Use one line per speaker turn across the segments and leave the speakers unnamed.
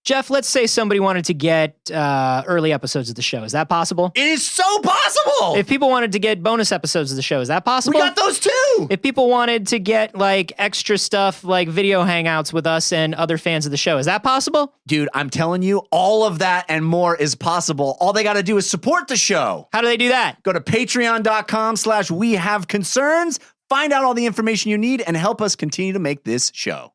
Jeff, let's say somebody wanted to get early episodes of the show. Is that possible?
It is so possible.
If people wanted to get bonus episodes of the show, is that possible?
We got those too.
If people wanted to get like extra stuff like video hangouts with us and other fans of the show, is that possible?
Dude, I'm telling you, all of that and more is possible. All they got to do is support the show.
How do they do that?
Go to patreon.com/wehaveconcerns, find out all the information you need, and help us continue to make this show.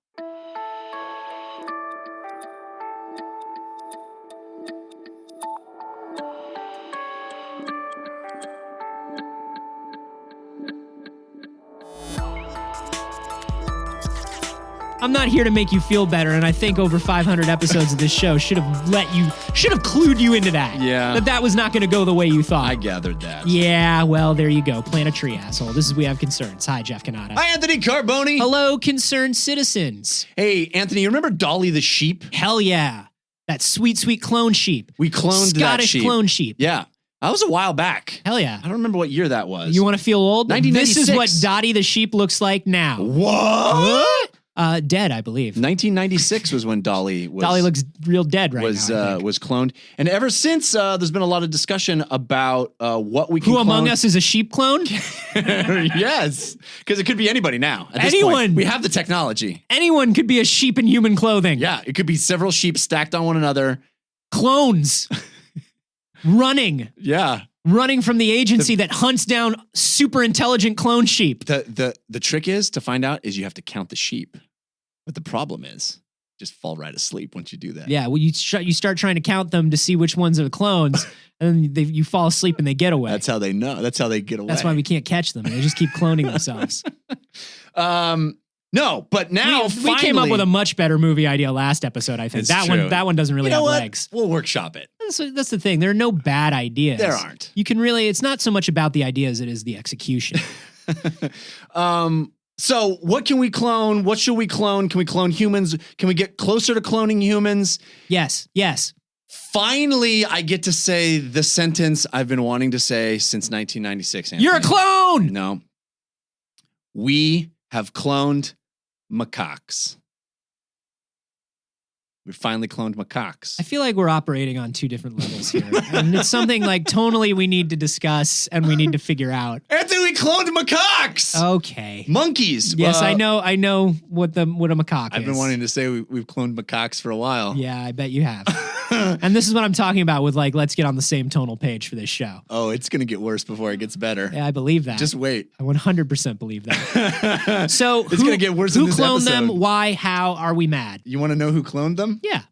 I'm not here to make you feel better, and I think over 500 episodes of this show should have clued you into that.
Yeah.
That was not going to go the way you thought.
I gathered that.
Yeah, well, there you go. Plant a tree, asshole. This is We Have Concerns. Hi, Jeff Canada.
Hi, Anthony Carboni.
Hello, concerned citizens.
Hey, Anthony, you remember Dolly the sheep?
Hell yeah. That sweet, sweet clone sheep.
We cloned that sheep.
Scottish clone sheep.
Yeah. That was a while back.
Hell yeah.
I don't remember what year that was.
You want to feel old?
1996.
This is what Dottie the sheep looks like now.
What?
Dead, I believe.
1996 was when Dolly was...
Dolly looks real dead right now, I think.
Was cloned. And ever since, there's been a lot of discussion about what we can
Who
clone.
among us is a sheep clone?
Yes. Because it could be anybody now. At this
Anyone.
point. We have the technology.
Anyone could be a sheep in human clothing.
Yeah. It could be several sheep stacked on one another.
Clones. Running.
Yeah.
Running from the agency that hunts down super intelligent clone sheep.
The trick is to find out is you have to count the sheep. But the problem is, just fall right asleep once you do that.
Yeah, well, you start trying to count them to see which ones are the clones, and then you fall asleep and they get away.
That's how they know. That's how they get away.
That's why we can't catch them. They just keep cloning themselves.
No, but now
we came up with a much better movie idea last episode. I think
It's true.
that one doesn't really have legs.
We'll workshop it.
That's the thing. There are no bad ideas.
There aren't.
You can really. It's not so much about the idea as it is the execution.
So what can we clone? What should we clone? Can we clone humans? Can we get closer to cloning humans?
Yes.
Finally, I get to say the sentence I've been wanting to say since 1996. Anthony.
You're a clone.
No. We have cloned macaques. We finally cloned macaques.
I feel like we're operating on two different levels here. And it's something like tonally we need to discuss and we need to figure out.
Anthony, we cloned macaques.
Okay.
Monkeys.
Yes, I know what a macaque is.
I've been wanting to say we've cloned macaques for a while.
Yeah, I bet you have. And this is what I'm talking about with like, let's get on the same tonal page for this show.
Oh, it's going to get worse before it gets better.
Yeah, I believe that.
Just wait.
I 100% believe that. So
it's going to get worse in this
Who cloned
episode.
them? Why? How? Are we mad?
You want to know who cloned them?
Yeah.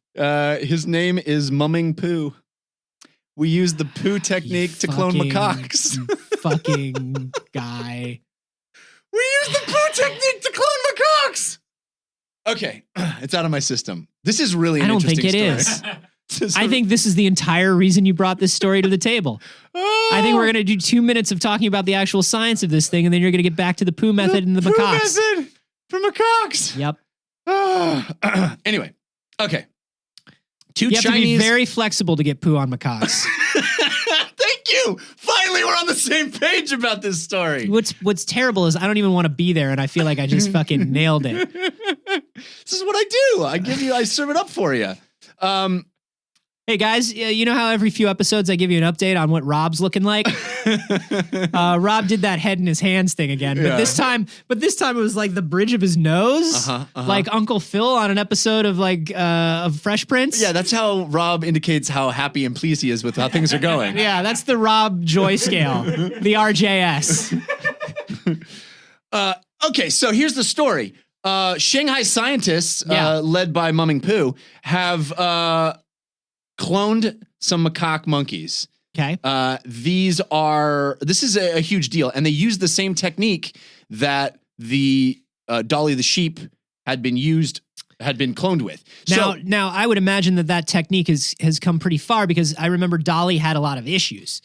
His name is Mumming Poo. We used the poo technique to clone macaques.
You fucking guy.
We used the poo technique to clone macaques. Okay, it's out of my system. This is really an interesting story. I don't think it is.
I think this is the entire reason you brought this story to the table. I think we're going to do 2 minutes of talking about the actual science of this thing, and then you're going to get back to the poo method and the macaques.
Poo method for macaques.
Yep.
Anyway, okay.
You have to be very flexible to get poo on macaques.
Thank you. Finally, we're on the same page about this story.
What's terrible is I don't even want to be there, and I feel like I just fucking nailed it.
This is what I do. I serve it up for you.
Hey guys, you know how every few episodes I give you an update on what Rob's looking like? Rob did that head in his hands thing again, but this time it was like the bridge of his nose, like Uncle Phil on an episode of of Fresh Prince.
Yeah, that's how Rob indicates how happy and pleased he is with how things are going.
Yeah, that's the Rob Joy scale, the RJS.
Okay, so here's the story. Shanghai scientists, led by Mumming Poo, have cloned some macaque monkeys.
Okay.
This is a huge deal. And they use the same technique that the Dolly the sheep had been cloned with.
Now I would imagine that technique has come pretty far because I remember Dolly had a lot of issues.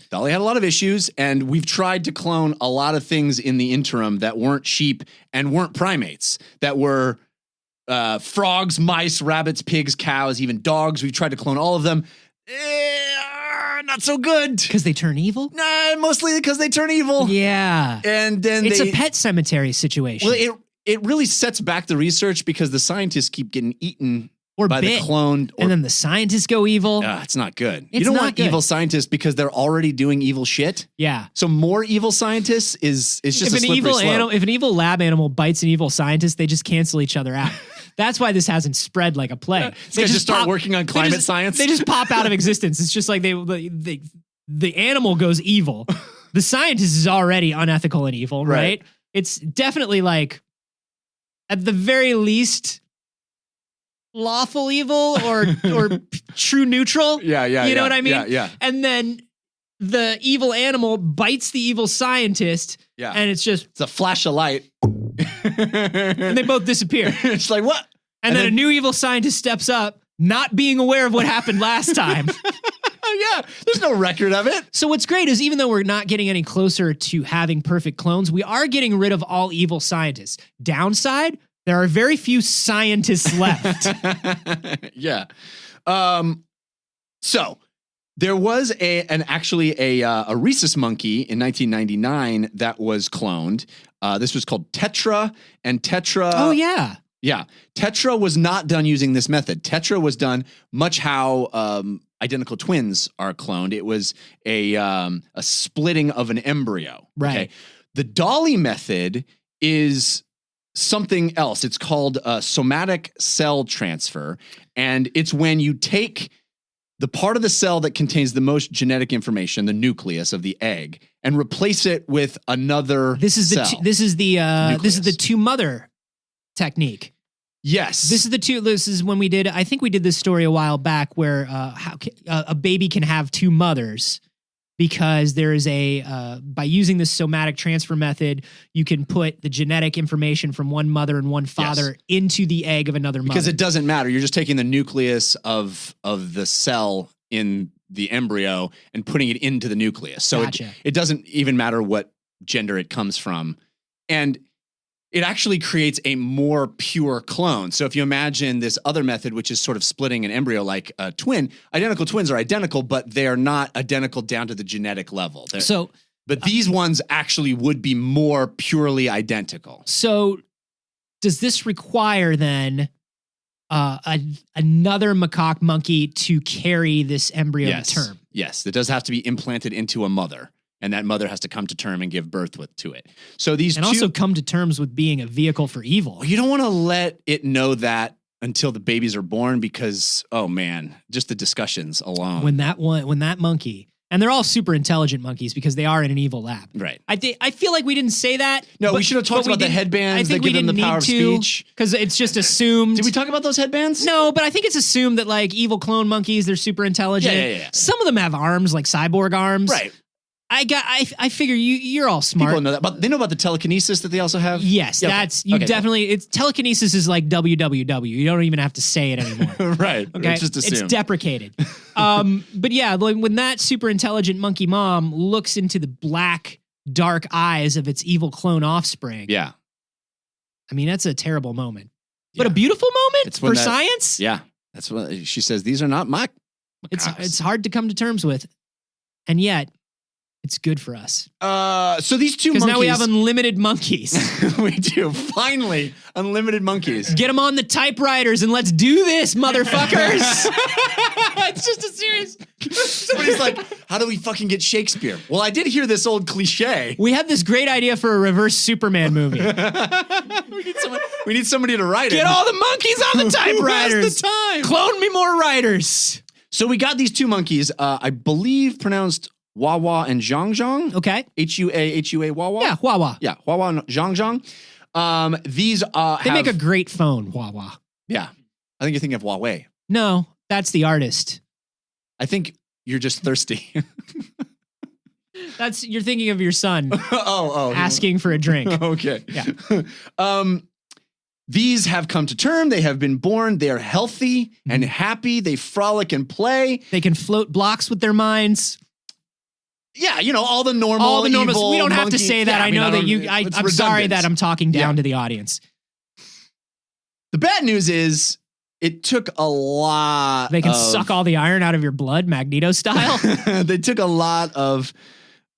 And we've tried to clone a lot of things in the interim that weren't sheep and weren't primates, that were frogs, mice, rabbits, pigs, cows, even dogs. We've tried to clone all of them. Not so good.
Because they turn evil?
Nah, mostly because they turn evil.
Yeah.
And then
it's a pet cemetery situation.
Well, it really sets back the research because the scientists keep getting eaten
or
by
bit.
the cloned.
And then the scientists go evil.
It's not good.
It's
you don't
not
want
good.
evil scientists because they're already doing evil shit.
Yeah.
So more evil scientists is just
If
a
an
slippery
evil
slope.
if an evil lab animal bites an evil scientist, they just cancel each other out. That's why this hasn't spread like a plague.
They just start working on climate science.
They just pop out of existence. It's just like the animal goes evil. The scientist is already unethical and evil, right? It's definitely like, at the very least, lawful evil or true neutral.
Yeah.
You know what I mean?
Yeah.
And then the evil animal bites the evil scientist.
Yeah.
And it's
a flash of light.
and they both disappear.
It's like, what?
And then a new evil scientist steps up, not being aware of what happened last time.
Yeah, there's no record of it.
So what's great is even though we're not getting any closer to having perfect clones, we are getting rid of all evil scientists. Downside, there are very few scientists left.
Yeah. So there was actually a rhesus monkey in 1999 that was cloned. This was called Tetra, and Tetra.
Oh yeah.
Yeah. Tetra was not done using this method. Tetra was done much how identical twins are cloned. It was a splitting of an embryo.
Right.
Okay? The Dolly method is something else. It's called somatic cell transfer. And it's when you take the part of the cell that contains the most genetic information, the nucleus of the egg, and replace it with another cell.
This is the two mother technique.
Yes.
This is when we did, I think we did this story a while back where a baby can have two mothers because there is by using this somatic transfer method, you can put the genetic information from one mother and one father into the egg of another mother.
Because it doesn't matter. You're just taking the nucleus of the cell in the embryo and putting it into the nucleus. So it doesn't even matter what gender it comes from. And it actually creates a more pure clone. So if you imagine this other method, which is sort of splitting an embryo like a twin, identical twins are identical, but they're not identical down to the genetic level. But these ones actually would be more purely identical.
So does this require then another macaque monkey to carry this embryo to term?
Yes, it does have to be implanted into a mother. And that mother has to come to term and give birth to it. So also
come to terms with being a vehicle for evil.
You don't want to let it know that until the babies are born because, oh man, just the discussions alone.
When that monkey, and they're all super intelligent monkeys because they are in an evil lab.
Right.
I feel like we didn't say that.
No, we should have talked about the headbands that give them the power of speech.
Because it's just assumed.
Did we talk about those headbands?
No, but I think it's assumed that like evil clone monkeys, they're super intelligent.
Yeah.
Some of them have arms, like cyborg arms.
Right.
I figure you're all smart.
People know that, but they know about the telekinesis that they also have.
Yes, definitely. It's telekinesis is like www. You don't even have to say it anymore.
Right.
Okay.
It's just assumed.
It's deprecated. But yeah, when that super intelligent monkey mom looks into the black, dark eyes of its evil clone offspring.
Yeah.
I mean, that's a terrible moment, but a beautiful moment for science.
Yeah. That's what she says. These are not my.
It's hard to come to terms with, and yet. It's good for us.
So these two monkeys.
Because now we have unlimited monkeys.
We do. Finally, unlimited monkeys.
Get them on the typewriters and let's do this, motherfuckers. It's just a serious.
Somebody's like, how do we fucking get Shakespeare? Well, I did hear this old cliche.
We had this great idea for a reverse Superman movie.
We need somebody to write it.
Get all the monkeys on the typewriters.
Who has the time?
Clone me more writers.
So we got these two monkeys, I believe pronounced Wawa and Zhang.
Okay.
H-U-A, Wawa.
Yeah, Wawa.
Yeah, Wawa and Zhang. These
they make a great phone, Wawa.
Yeah. I think you're thinking of Huawei.
No, that's the artist.
I think you're just thirsty.
You're thinking of your son.
Asking
for a drink.
Okay.
Yeah.
These have come to term. They have been born. They are healthy and happy. They frolic and play.
They can float blocks with their minds.
Yeah, all the normal. Evil
we don't have
monkey.
to say that.
Yeah,
I'm sorry that I'm talking down to the audience.
The bad news is it took a lot.
They can suck all the iron out of your blood, Magneto style.
They took a lot of,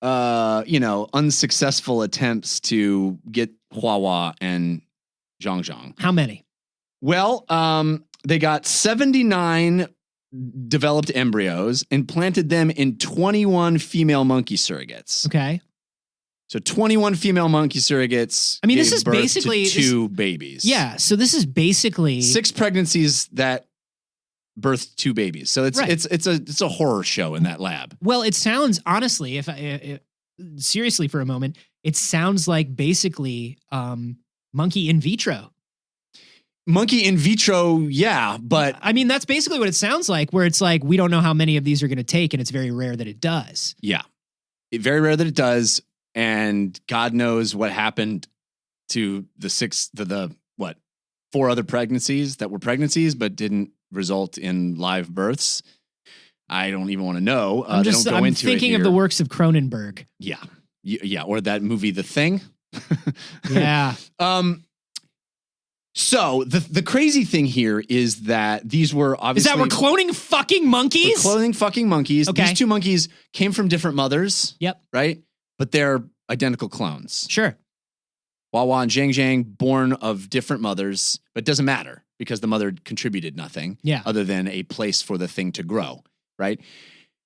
unsuccessful attempts to get Huawei and Zhang.
How many?
Well, They got 79 developed embryos and planted them in 21 female monkey surrogates.
Okay.
So 21 female monkey surrogates.
I mean, this
gave
is
birth
basically
to two babies.
Yeah. So this is basically
6 pregnancies that birthed 2 babies. So it's
Right.
it's a horror show in that lab.
Well, it sounds honestly, if seriously for a moment, it sounds like basically monkey in vitro.
Monkey in vitro, yeah, but
I mean, that's basically what it sounds like, where it's like, we don't know how many of these are going to take, and it's very rare that it does.
yeah, very rare that it does, and God knows what happened to the 4 other pregnancies that were pregnancies but didn't result in live births. I don't even want to know.
I'm
they don't go into it
thinking of
here.
the works of Cronenberg.
Yeah, or that movie, The Thing.
Yeah.
So the crazy thing here is that these were obviously...
Is that we're cloning fucking monkeys?
We're cloning fucking monkeys.
Okay.
These 2 monkeys came from different mothers.
Yep.
Right? But they're identical clones.
Sure.
Wawa and Zhang Zhang, born of different mothers, but it doesn't matter because the mother contributed nothing other than a place for the thing to grow, right?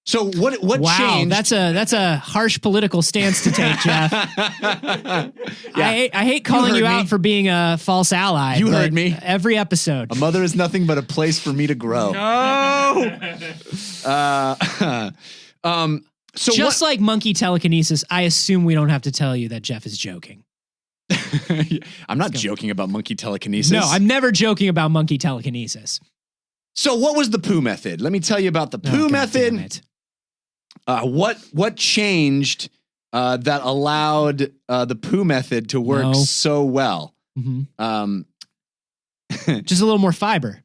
So what
wow,
changed?
That's a harsh political stance to take, Jeff.
Yeah.
I hate calling you
heard
out
me.
for being a false ally.
You
but
heard me.
Every episode.
A mother is nothing but a place for me to grow.
No.
So
just like monkey telekinesis, I assume we don't have to tell you that Jeff is joking.
I'm not joking about monkey telekinesis.
No, I'm never joking about monkey telekinesis.
So what was the poo method? Let me tell you about the poo method.
Damn it.
What changed that allowed the poo method to work so well?
Mm-hmm. Just a little more fiber.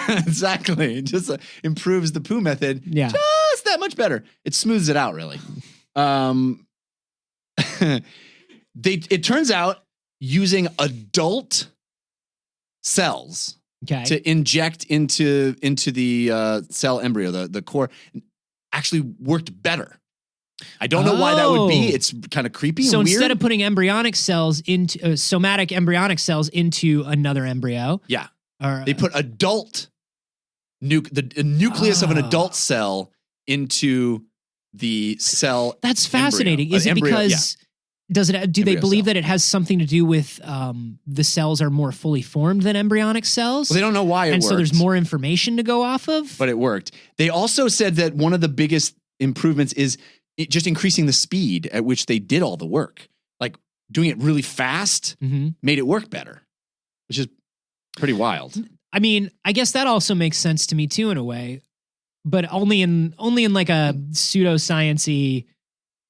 Exactly. It just improves the poo method.
Yeah.
Just that much better. It smooths it out, really. It turns out using adult cells to inject into the cell embryo, the core, actually worked better. I don't know why that would be. It's kind of creepy.
So
and weird.
instead of putting embryonic cells into somatic embryonic cells into another embryo,
they put adult the nucleus of an adult cell into the cell.
That's fascinating.
Embryo.
Is it because do they
Embryo
believe
cell.
that it has something to do with the cells are more fully formed than embryonic cells?
Well, they don't know why it worked.
And so there's more information to go off of?
But it worked. They also said that one of the biggest improvements is just increasing the speed at which they did all the work. Like doing it really fast made it work better, which is pretty wild.
I mean, I guess that also makes sense to me too in a way, but only in like a pseudoscience-y,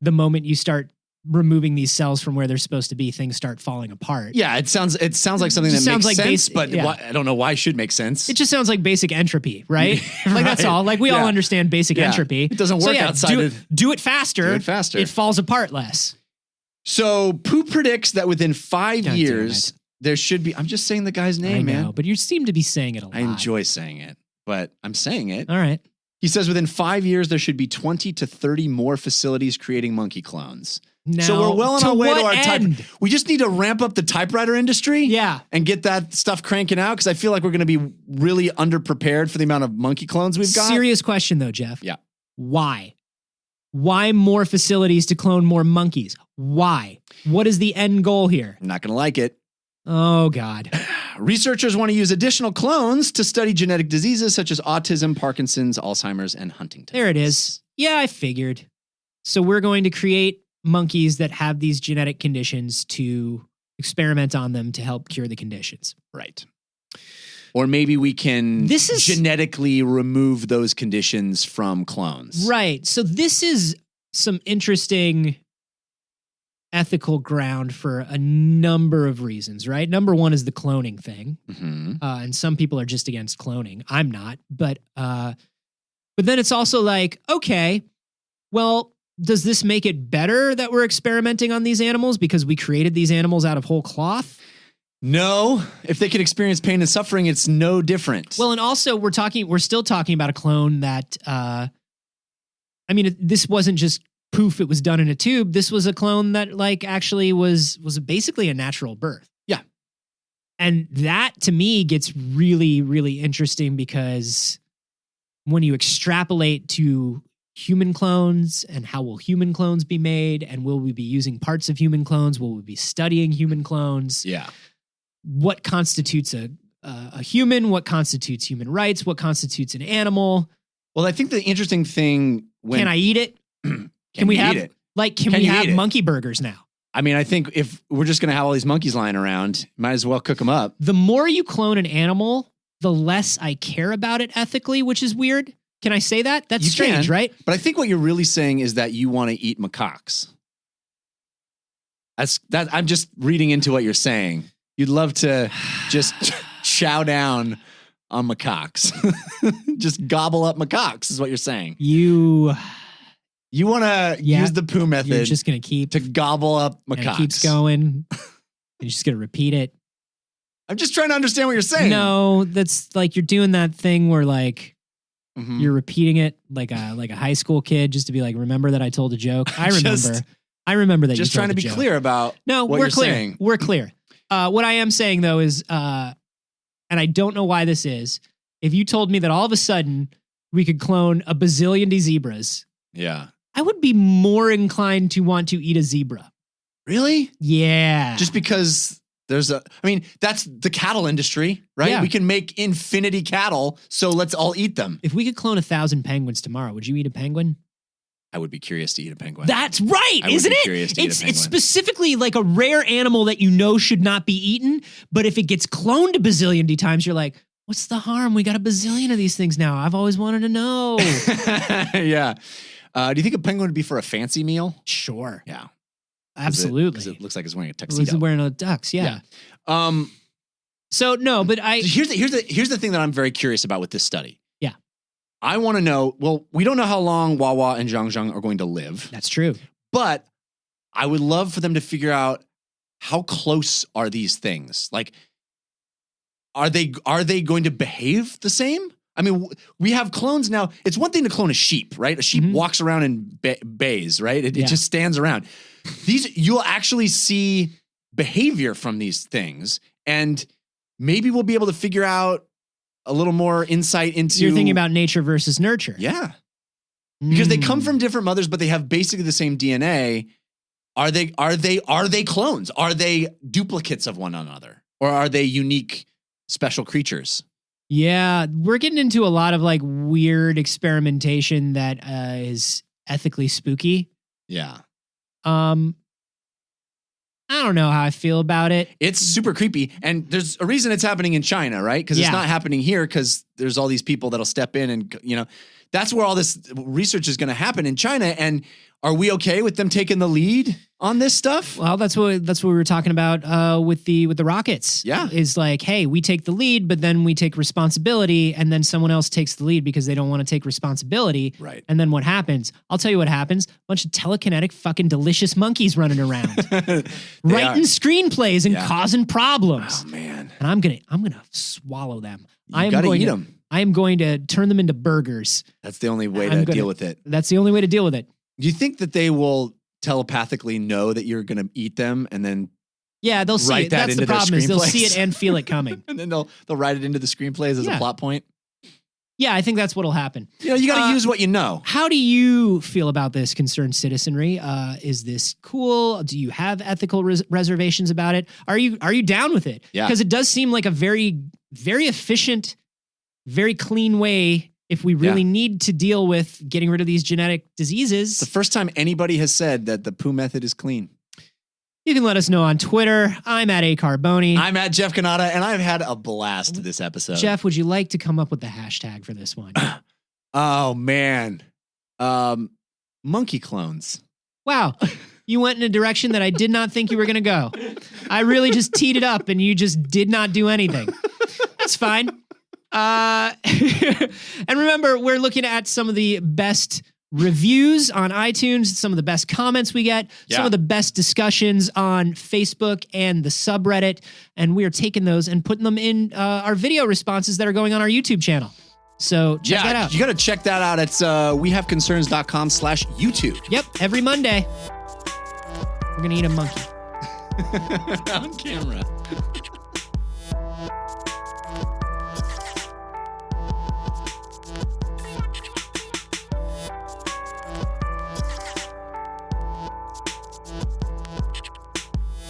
the moment you start removing these cells from where they're supposed to be, things start falling apart.
Yeah, it sounds like something that makes
like
sense, but I don't know why it should make sense.
It just sounds like basic entropy, right? Like that's all. Like we all understand basic entropy.
It doesn't work outside
do it faster.
Do it faster.
It falls apart less.
So Pooh predicts that within 5 years there should be. I'm just saying the guy's name,
I know,
man.
but you seem to be saying it a lot.
I enjoy saying it, but I'm saying it.
All right.
He says within 5 years there should be 20 to 30 more facilities creating monkey clones.
Now,
so we're well on our way to our
end?
type. We just need to ramp up the typewriter industry, and get that stuff cranking out because I feel like we're going to be really underprepared for the amount of monkey clones we've got.
Serious question though, Jeff.
Yeah.
Why? Why more facilities to clone more monkeys? Why? What is the end goal here?
I'm not going to like it.
Oh God.
Researchers want to use additional clones to study genetic diseases such as autism, Parkinson's, Alzheimer's, and Huntington's.
There it is. Yeah, I figured. So we're going to create monkeys that have these genetic conditions to experiment on them to help cure the conditions.
Right. Or maybe we can genetically remove those conditions from clones.
Right. So this is some interesting ethical ground for a number of reasons, right? Number one is the cloning thing.
Mm-hmm.
And some people are just against cloning. I'm not. But then it's also like, okay, well, does this make it better that we're experimenting on these animals because we created these animals out of whole cloth?
No. If they can experience pain and suffering, it's no different.
Well, and also we're still talking about a clone that, this wasn't just poof, it was done in a tube. This was a clone that like actually was basically a natural birth.
Yeah.
And that to me gets really, really interesting because when you extrapolate to human clones and how will human clones be made, and will we be using parts of human clones? Will we be studying human clones?
Yeah.
What constitutes a human? What constitutes human rights? What constitutes an animal?
Well, I think the interesting thing
can I eat it? Can we have monkey burgers now?
I mean, I think if we're just going to have all these monkeys lying around, might as well cook them up.
The more you clone an animal, the less I care about it ethically, which is weird. Can I say that? That's strange, right?
But I think what you're really saying is that you want to eat macaques. I'm just reading into what you're saying. You'd love to just chow down on macaques. Just gobble up macaques is what you're saying.
You
want to use the poo method.
You're just going
to gobble up macaques.
And it keeps going. You're just going to repeat it.
I'm just trying to understand what you're saying.
No, that's like you're doing that thing where like you're repeating it like a high school kid just to be like, remember that I told a joke. I remember that.
Just trying to be clear about.
No,
what
we're
you're
clear.
Saying.
We're clear. What I am saying though is, and I don't know why this is. If you told me that all of a sudden we could clone a bazillion zebras,
yeah,
I would be more inclined to want to eat a zebra.
Really?
Yeah.
Just because. That's the cattle industry, right?
Yeah.
We can make infinity cattle, so let's all eat them.
If we could clone 1,000 penguins tomorrow, would you eat a penguin?
I would be curious to eat a penguin.
That's right, isn't it? It's specifically like a rare animal that you know should not be eaten, but if it gets cloned a bazillion times, you're like, what's the harm? We got a bazillion of these things now. I've always wanted to know.
Yeah. Do you think a penguin would be for a fancy meal?
Sure.
Yeah.
Absolutely.
Because it looks like it's wearing a tuxedo.
It's wearing a tux, yeah. So no, but here's
the thing that I'm very curious about with this study.
Yeah.
I want to know, well, we don't know how long Wawa and Zhang are going to live.
That's true.
But I would love for them to figure out how close are these things? Like, are they going to behave the same? I mean, we have clones now. It's one thing to clone a sheep, right? A sheep walks around and bays, right? It just stands around. You'll actually see behavior from these things, and maybe we'll be able to figure out a little more insight into.
You're thinking about nature versus nurture.
Yeah. Because they come from different mothers, but they have basically the same DNA. Are they clones? Are they duplicates of one another? Or are they unique special creatures?
Yeah, we're getting into a lot of like weird experimentation that is ethically spooky.
Yeah.
I don't know how I feel about it.
It's super creepy. And there's a reason it's happening in China, right? Because it's not happening here because there's all these people that'll step in and, that's where all this research is going to happen in China. And are we okay with them taking the lead on this stuff?
Well, that's what we were talking about with the rockets.
Yeah.
Is like, hey, we take the lead, but then we take responsibility, and then someone else takes the lead because they don't want to take responsibility.
Right.
And then what happens? I'll tell you what happens. A bunch of telekinetic fucking delicious monkeys running around. Writing screenplays and causing problems.
Oh man.
And I'm gonna swallow them.
You gotta eat them.
I am going to turn them into burgers.
That's the only way to deal with it.
That's the only way to deal with it.
Do you think that they will telepathically know that you're going to eat them and then
they'll see it. That's the problem is they'll see it and feel it coming.
And then they'll write it into the screenplays as a plot point?
Yeah, I think that's what'll happen.
You got to use what you know.
How do you feel about this concerned citizenry? Is this cool? Do you have ethical reservations about it? Are you down with it?
Yeah.
Because it does seem like a very, very efficient, very clean way if we really need to deal with getting rid of these genetic diseases.
It's the first time anybody has said that the poo method is clean.
You can let us know on Twitter. I'm at @acarboni.
I'm at Jeff Canada, and I've had a blast this episode.
Jeff, would you like to come up with the hashtag for this one?
Oh, man. Monkey clones.
Wow. You went in a direction that I did not think you were going to go. I really just teed it up, and you just did not do anything. That's fine. And remember, we're looking at some of the best reviews on iTunes, some of the best comments we get, some of the best discussions on Facebook and the subreddit. And we are taking those and putting them in our video responses that are going on our YouTube channel. So check that out.
You got to check that out. It's wehaveconcerns.com/YouTube.
Yep. Every Monday, we're going to eat a monkey.
On camera.